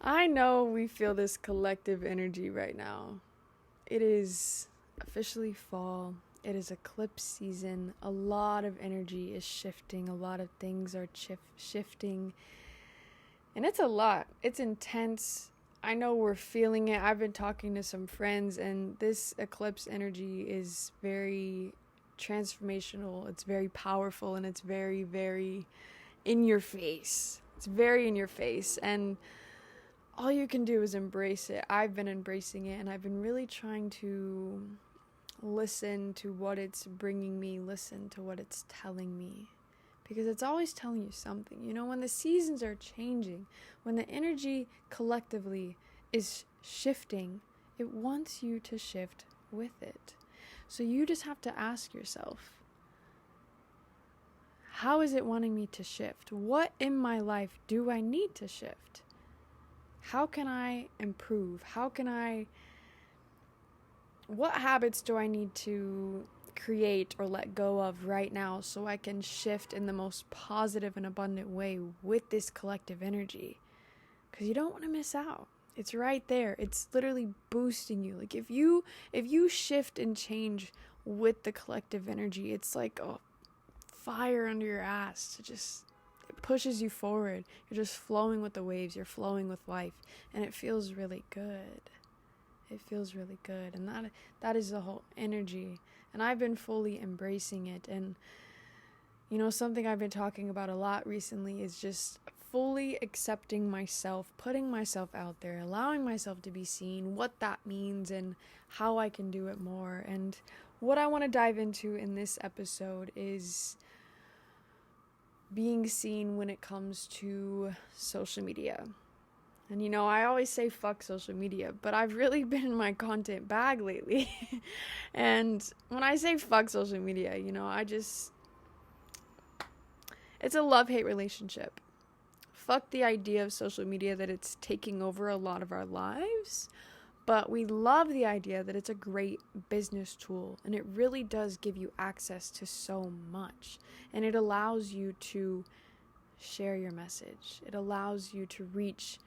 I know we feel this collective energy right now. It is officially fall. It is eclipse season. A lot of energy is shifting. A lot of things are shifting. And it's a lot. It's intense. I know we're feeling it. I've been talking to some friends, and this eclipse energy is very transformational. It's very powerful, and it's very, very in your face. It's very in your face. And all you can do is embrace it. I've been embracing it, and I've been really trying to listen to what it's bringing me, listen to what it's telling me. Because it's always telling you something. You know, when the seasons are changing, when the energy collectively is shifting, it wants you to shift with it. So you just have to ask yourself, how is it wanting me to shift? What in my life do I need to shift? How can I improve? What habits do I need to create or let go of right now so I can shift in the most positive and abundant way with this collective energy? Because you don't want to miss out. It's right there. It's literally boosting you. Like if you shift and change with the collective energy, it's like a fire under your ass. It pushes you forward. You're just flowing with the waves. You're flowing with life, and it feels really good. It feels really good, and that is the whole energy. And I've been fully embracing it. And you know, something I've been talking about a lot recently is just fully accepting myself, putting myself out there, allowing myself to be seen, what that means, and how I can do it more. And what I want to dive into in this episode is being seen when it comes to social media. And you know, I always say fuck social media, but I've really been in my content bag lately. And when I say fuck social media, you know, it's a love-hate relationship. Fuck the idea of social media that it's taking over a lot of our lives, but we love the idea that it's a great business tool, and it really does give you access to so much. And it allows you to share your message. It allows you to reach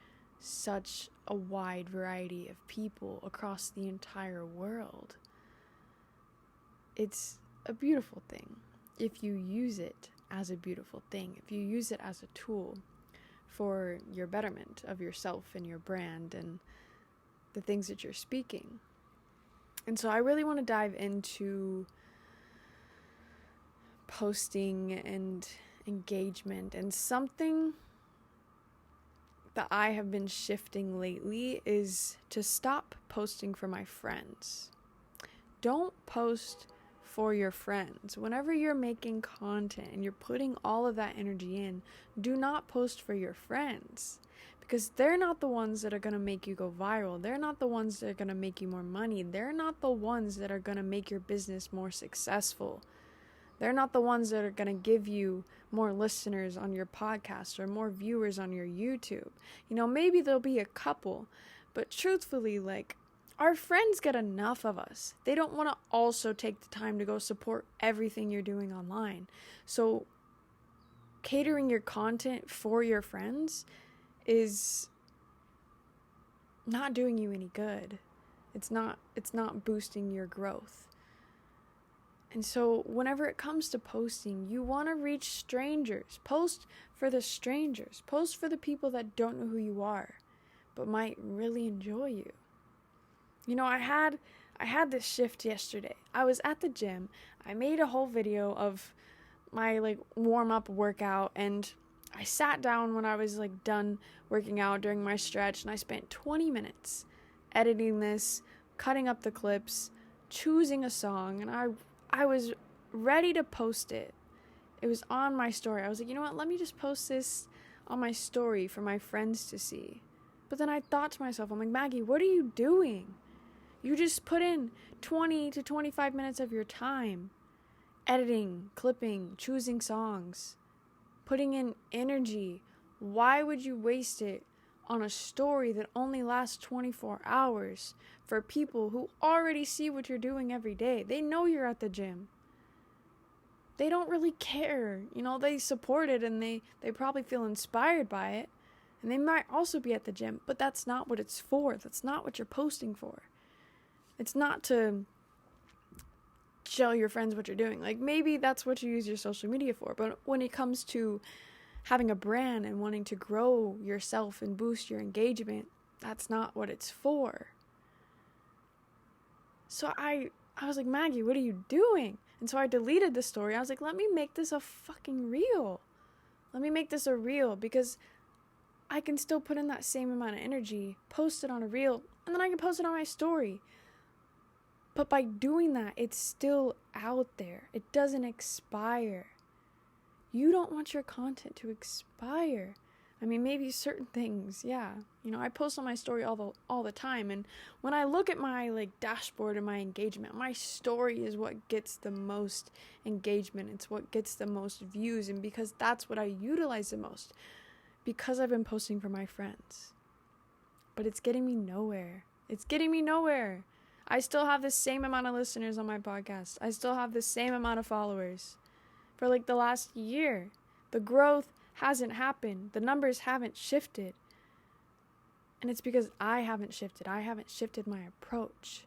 such a wide variety of people across the entire world. It's a beautiful thing if you use it as a beautiful thing, if you use it as a tool for your betterment of yourself and your brand and the things that you're speaking. And so I really want to dive into posting and engagement, and something that I have been shifting lately is to stop posting for my friends. Don't post for your friends. Whenever you're making content and you're putting all of that energy in, do not post for your friends, because they're not the ones that are going to make you go viral. They're not the ones that are going to make you more money. They're not the ones that are going to make your business more successful. They're not the ones that are going to give you more listeners on your podcast or more viewers on your YouTube. You know, maybe there'll be a couple, but truthfully, like, our friends get enough of us. They don't want to also take the time to go support everything you're doing online. So catering your content for your friends is not doing you any good. It's not boosting your growth. And so whenever it comes to posting, you want to reach strangers. Post for the strangers. Post for the people that don't know who you are, but might really enjoy you. You know, I had this shift yesterday. I was at the gym. I made a whole video of my warm-up workout, and I sat down when I was done working out during my stretch, and I spent 20 minutes editing this, cutting up the clips, choosing a song, and I was ready to post it. It was on my story. I was like, you know what, let me just post this on my story for my friends to see. But then I thought to myself, I'm like, Maggie, what are you doing? You just put in 20 to 25 minutes of your time editing, clipping, choosing songs, putting in energy. Why would you waste it on a story that only lasts 24 hours for people who already see what you're doing every day? They know you're at the gym. They don't really care. You know, they support it, and they probably feel inspired by it, And they might also be at the gym, but that's not what it's for. That's not what you're posting for. It's not to show your friends what you're doing. Like, maybe that's what you use your social media for, but when it comes to having a brand and wanting to grow yourself and boost your engagement, that's not what it's for. So I was like, Maggie, what are you doing? And so I deleted the story. I was like, let me make this a fucking reel. Let me make this a reel, because I can still put in that same amount of energy, post it on a reel, and then I can post it on my story. But by doing that, it's still out there. It doesn't expire. You don't want your content to expire. I mean, maybe certain things, yeah. You know, I post on my story all the time, and when I look at my dashboard and my engagement, my story is what gets the most engagement. It's what gets the most views, and because that's what I utilize the most, because I've been posting for my friends. But it's getting me nowhere. It's getting me nowhere. I still have the same amount of listeners on my podcast. I still have the same amount of followers for the last year. The growth hasn't happened. The numbers haven't shifted. And it's because I haven't shifted. I haven't shifted my approach.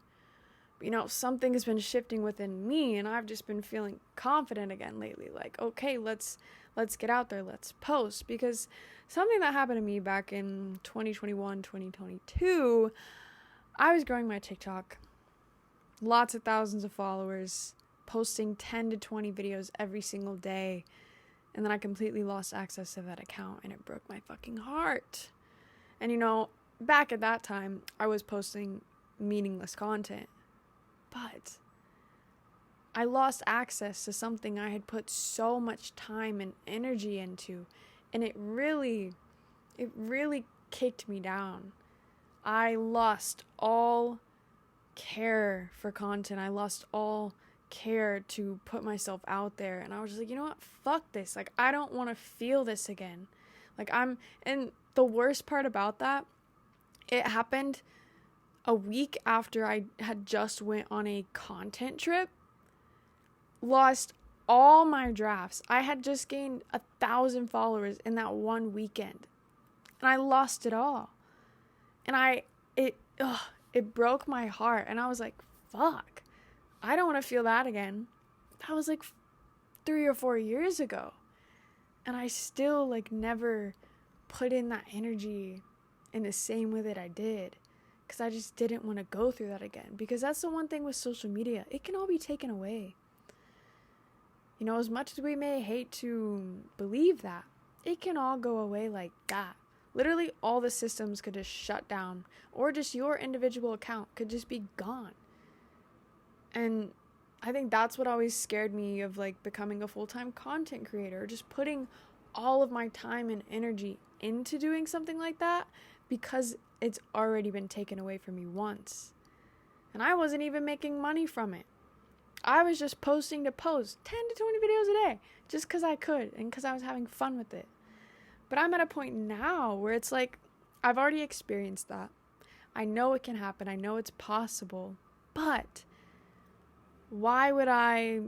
You know, something has been shifting within me, and I've just been feeling confident again lately. Like, okay, let's get out there. Let's post. Because something that happened to me back in 2021, 2022, I was growing my TikTok. Lots of thousands of followers, posting 10 to 20 videos every single day. And then I completely lost access to that account, and it broke my fucking heart. And you know, back at that time, I was posting meaningless content. But I lost access to something I had put so much time and energy into. And it really kicked me down. I lost all care for content. I lost all care to put myself out there, and I was just like, you know what, fuck this. I don't want to feel this again. And the worst part about that, it happened a week after I had just went on a content trip, lost all my drafts. I had just gained 1,000 followers in that one weekend, and I lost it all. And it broke my heart, and I was like, fuck, I don't want to feel that again. That was 3 or 4 years ago. And I still never put in that energy in the same way that I did, because I just didn't want to go through that again. Because that's the one thing with social media, it can all be taken away. You know, as much as we may hate to believe that, it can all go away like that. Literally all the systems could just shut down, or just your individual account could just be gone. And I think that's what always scared me of becoming a full-time content creator, just putting all of my time and energy into doing something like that, because it's already been taken away from me once. And I wasn't even making money from it. I was just posting to post 10 to 20 videos a day, just because I could and because I was having fun with it. But I'm at a point now where it's I've already experienced that. I know it can happen. I know it's possible. But why would I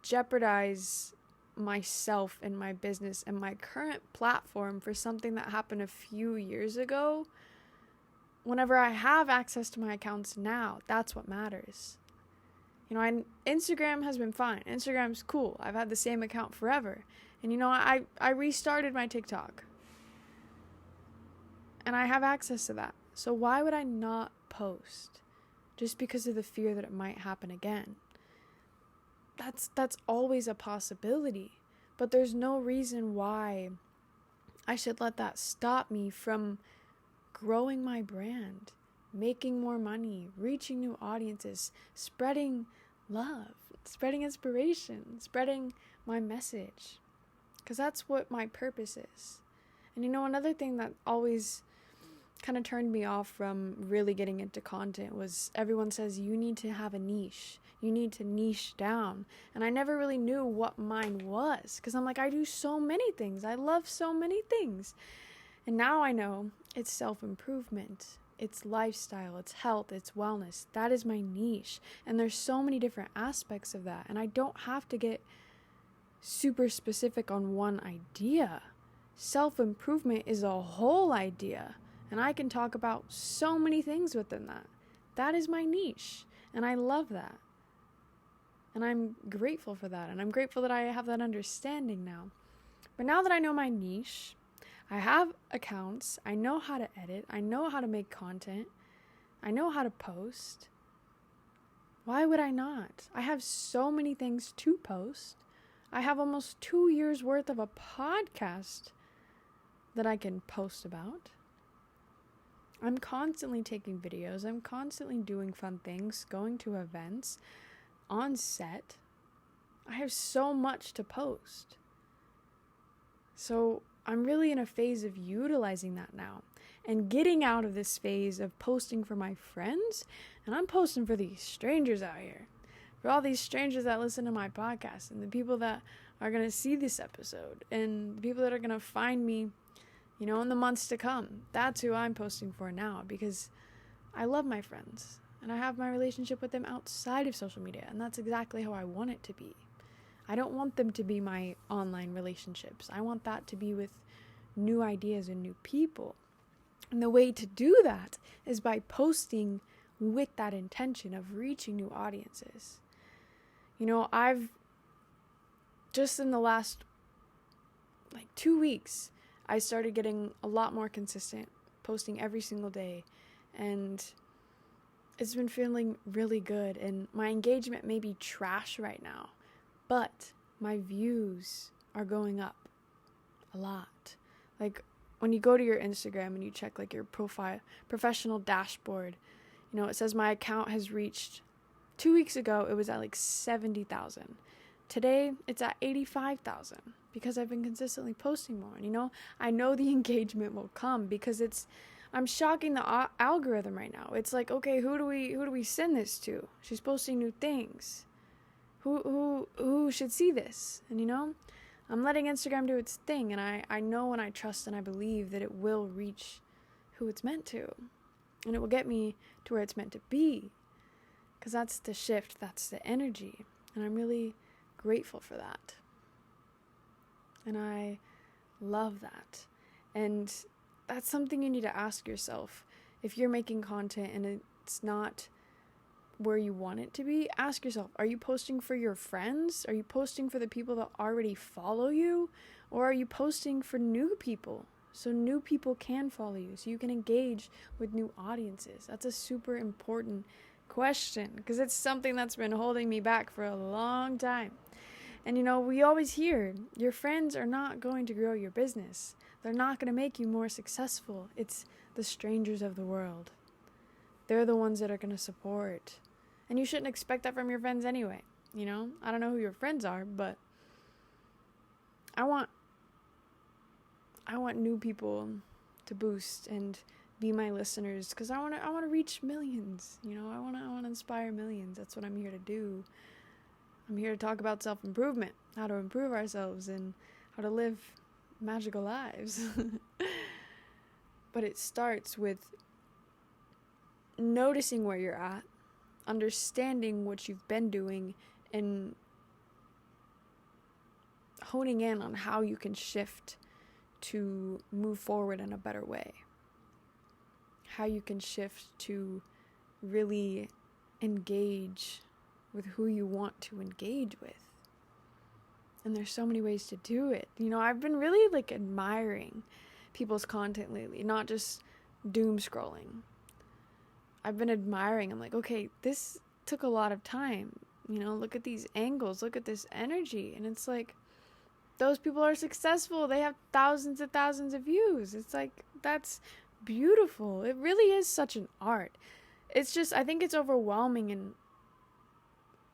jeopardize myself and my business and my current platform for something that happened a few years ago? Whenever I have access to my accounts now, that's what matters. You know, Instagram has been fine. Instagram's cool. I've had the same account forever. And you know, I restarted my TikTok. And I have access to that. So why would I not post? Just because of the fear that it might happen again. That's always a possibility. But there's no reason why I should let that stop me from growing my brand, making more money, reaching new audiences, spreading love, spreading inspiration, spreading my message. Because that's what my purpose is. And you know, another thing that always kind of turned me off from really getting into content was everyone says you need to have a niche. You need to niche down. And I never really knew what mine was, because I'm I do so many things. I love so many things. And now I know it's self-improvement. It's lifestyle, it's health, it's wellness. That is my niche. And there's so many different aspects of that. And I don't have to get super specific on one idea. self-improvement is a whole idea, and I can talk about so many things within that. That is my niche, and I love that. And I'm grateful for that, and I'm grateful that I have that understanding now. But now that I know my niche, I have accounts, I know how to edit, I know how to make content, I know how to post. Why would I not? I have so many things to post. I have almost 2 years worth of a podcast that I can post about. I'm constantly taking videos. I'm constantly doing fun things, going to events, on set. I have so much to post. So I'm really in a phase of utilizing that now and getting out of this phase of posting for my friends. And I'm posting for these strangers out here, for all these strangers that listen to my podcast, and the people that are going to see this episode, and the people that are going to find me, in the months to come. That's who I'm posting for now, because I love my friends and I have my relationship with them outside of social media, and that's exactly how I want it to be. I don't want them to be my online relationships. I want that to be with new ideas and new people. And the way to do that is by posting with that intention of reaching new audiences. I've just in the last 2 weeks, I started getting a lot more consistent, posting every single day, and it's been feeling really good. And my engagement may be trash right now, but my views are going up a lot. When you go to your Instagram and you check your professional dashboard, it says my account has reached, 2 weeks ago it was at 70,000. Today it's at 85,000 because I've been consistently posting more. And I know the engagement will come because I'm shocking the algorithm right now. It's okay, who do we send this to? She's posting new things. Who should see this? And I'm letting Instagram do its thing, and I know and I trust and I believe that it will reach who it's meant to. And it will get me to where it's meant to be. Because that's the shift, that's the energy. And I'm really grateful for that. And I love that. And that's something you need to ask yourself. If you're making content and it's not where you want it to be, ask yourself, are you posting for your friends? Are you posting for the people that already follow you? Or are you posting for new people? So new people can follow you, so you can engage with new audiences. That's a super important question, because it's something that's been holding me back for a long time. And we always hear, your friends are not going to grow your business. They're not going to make you more successful. It's the strangers of the world. They're the ones that are going to support. And you shouldn't expect that from your friends anyway. I don't know who your friends are, but I want new people to boost and be my listeners, because I want to reach millions. I want to inspire millions. That's what I'm here to do. I'm here to talk about self-improvement, how to improve ourselves, and how to live magical lives. But it starts with noticing where you're at, understanding what you've been doing, and honing in on how you can shift to move forward in a better way. How you can shift to really engage with who you want to engage with. And there's so many ways to do it. I've been really admiring people's content lately, not just doom scrolling. I've been admiring. I'm okay, this took a lot of time. Look at these angles, look at this energy. And it's those people are successful. They have thousands and thousands of views. It's that's beautiful. It really is such an art. It's just, I think it's overwhelming, and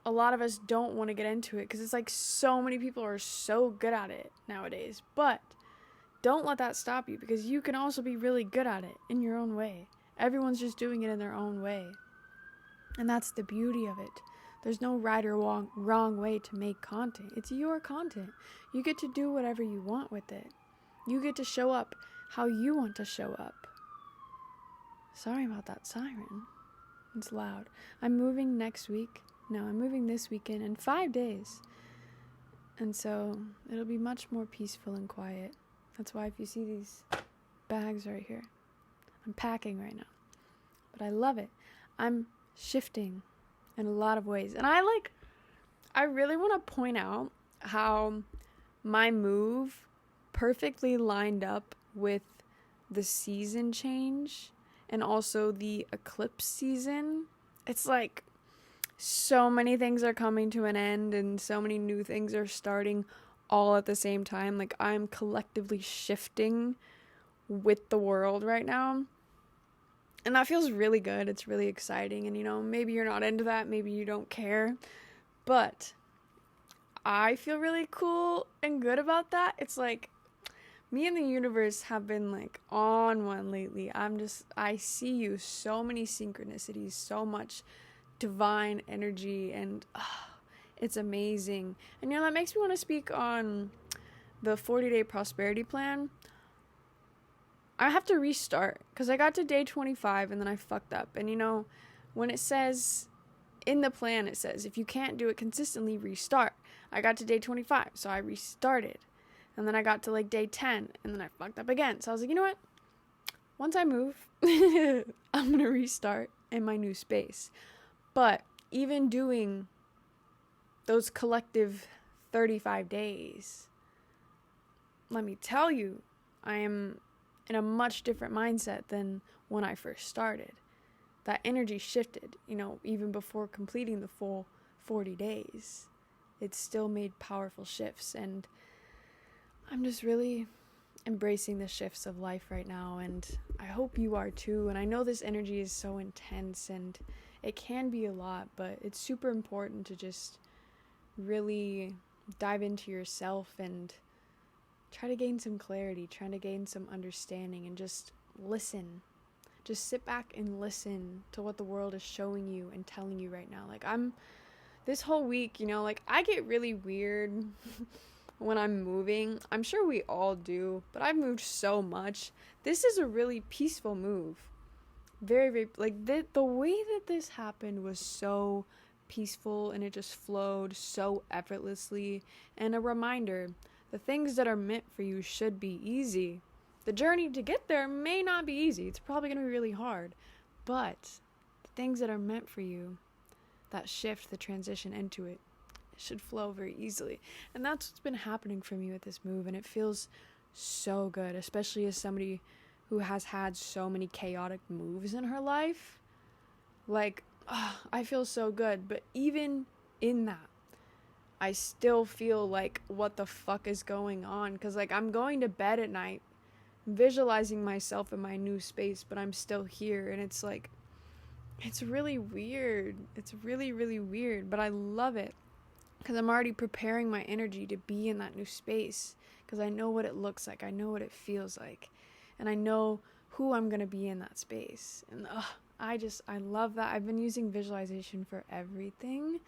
a lot of us don't want to get into it because it's so many people are so good at it nowadays. But don't let that stop you, because you can also be really good at it in your own way. Everyone's just doing it in their own way. And that's the beauty of it. There's no right or wrong way to make content. It's your content. You get to do whatever you want with it. You get to show up how you want to show up. Sorry about that siren. It's loud. I'm moving next week. No, I'm moving this weekend in 5 days. And so it'll be much more peaceful and quiet That's why if you see these bags right here, I'm packing right now. But I love it. I'm shifting in a lot of ways. And I really want to point out how my move perfectly lined up with the season change and also the eclipse season. It's like so many things are coming to an end and so many new things are starting all at the same time. Like, I'm collectively shifting with the world right now. And that feels really good. It's really exciting. And, maybe you're not into that. Maybe you don't care. But I feel really cool and good about that. It's like me and the universe have been like on one lately. I see you, so many synchronicities, so much divine energy, and it's amazing. And that makes me want to speak on the 40-day prosperity plan. I have to restart because I got to day 25 and then I fucked up. And when it says in the plan, it says if you can't do it consistently, restart. I got to day 25, so I restarted. And then I got to like day 10 and then I fucked up again. So I was like, you know what? Once I move, I'm going to restart in my new space. But even doing those collective 35 days, let me tell you, I am in a much different mindset than when I first started. That energy shifted, even before completing the full 40 days. It still made powerful shifts, and I'm just really embracing the shifts of life right now, and I hope you are too. And I know this energy is so intense and it can be a lot, but it's super important to just really dive into yourself and try to gain some clarity, try to gain some understanding, and just listen. Just sit back and listen to what the world is showing you and telling you right now. Like, this whole week, I get really weird when I'm moving. I'm sure we all do, but I've moved so much. This is a really peaceful move. Very, very, the way that this happened was so peaceful, and it just flowed so effortlessly. And a reminder, the things that are meant for you should be easy. The journey to get there may not be easy. It's probably going to be really hard. But the things that are meant for you, that shift, the transition into it should flow very easily. And that's what's been happening for me with this move. And it feels so good, especially as somebody who has had so many chaotic moves in her life. I feel so good. But even in that, I still feel like, what the fuck is going on? Because I'm going to bed at night visualizing myself in my new space, but I'm still here. And it's really weird. It's really, really weird, but I love it because I'm already preparing my energy to be in that new space, because I know what it looks like. I know what it feels like, and I know who I'm going to be in that space. And I love that. I've been using visualization for everything,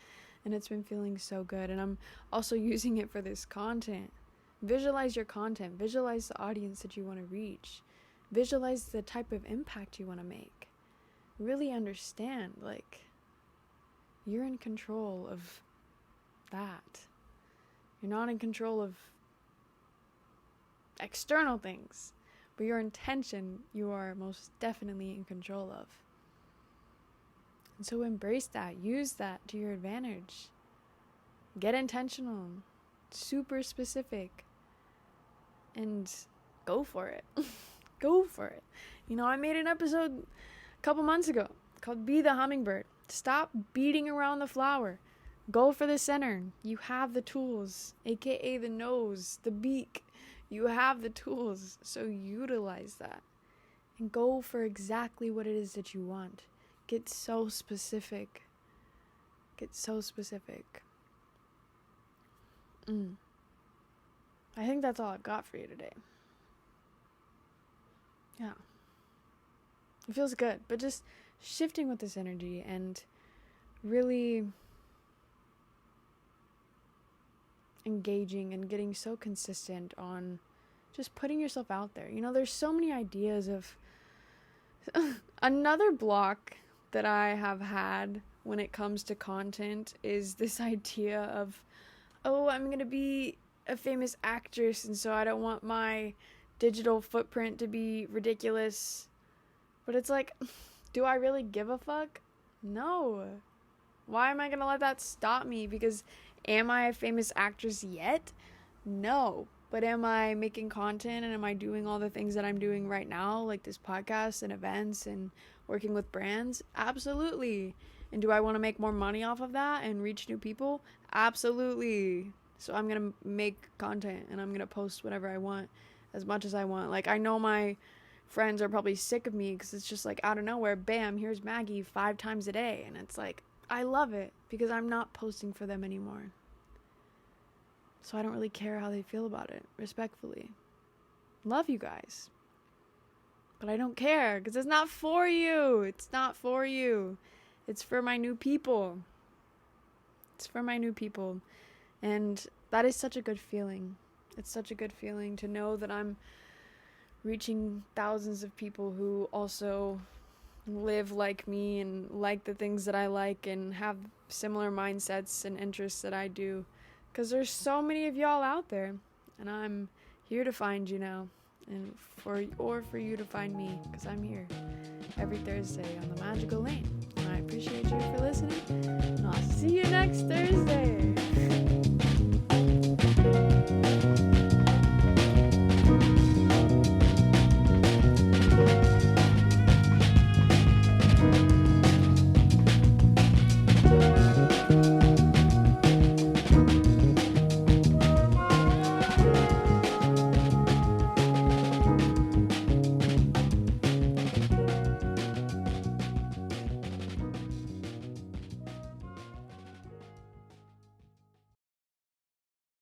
and it's been feeling so good. And I'm also using it for this content. Visualize your content. Visualize the audience that you want to reach. Visualize the type of impact you want to make. Really understand, you're in control of that. You're not in control of external things, but your intention, you are most definitely in control of. And so embrace that. Use that to your advantage. Get intentional. Super specific. And go for it. Go for it. I made an episode a couple months ago called Be the Hummingbird. Stop beating around the flower. Go for the center. You have the tools, aka the nose, the beak. You have the tools, so utilize that. And go for exactly what it is that you want. Get so specific. Get so specific. I think that's all I've got for you today. Yeah. It feels good, but just shifting with this energy and really engaging and getting so consistent on just putting yourself out there. There's so many ideas of another block that I have had when it comes to content is this idea of, I'm going to be a famous actress, and so I don't want my digital footprint to be ridiculous. But it's like, do I really give a fuck? No. Why am I going to let that stop me? Because am I a famous actress yet? No. But am I making content and am I doing all the things that I'm doing right now, like this podcast and events and working with brands? Absolutely. And do I want to make more money off of that and reach new people? Absolutely. So I'm going to make content and I'm going to post whatever I want, as much as I want. Like, I know my friends are probably sick of me because it's just like out of nowhere, bam, here's Maggie 5 times a day. And it's like, I love it because I'm not posting for them anymore. So I don't really care how they feel about it, respectfully. Love you guys. But I don't care because it's not for you. It's not for you. It's for my new people. It's for my new people. And that is such a good feeling. It's such a good feeling to know that I'm reaching thousands of people who also live like me and like the things that I like and have similar mindsets and interests that I do. Because there's so many of y'all out there. And I'm here to find you now. And for you to find me. Because I'm here every Thursday on the Magical Lane. And I appreciate you for listening. And I'll see you next Thursday.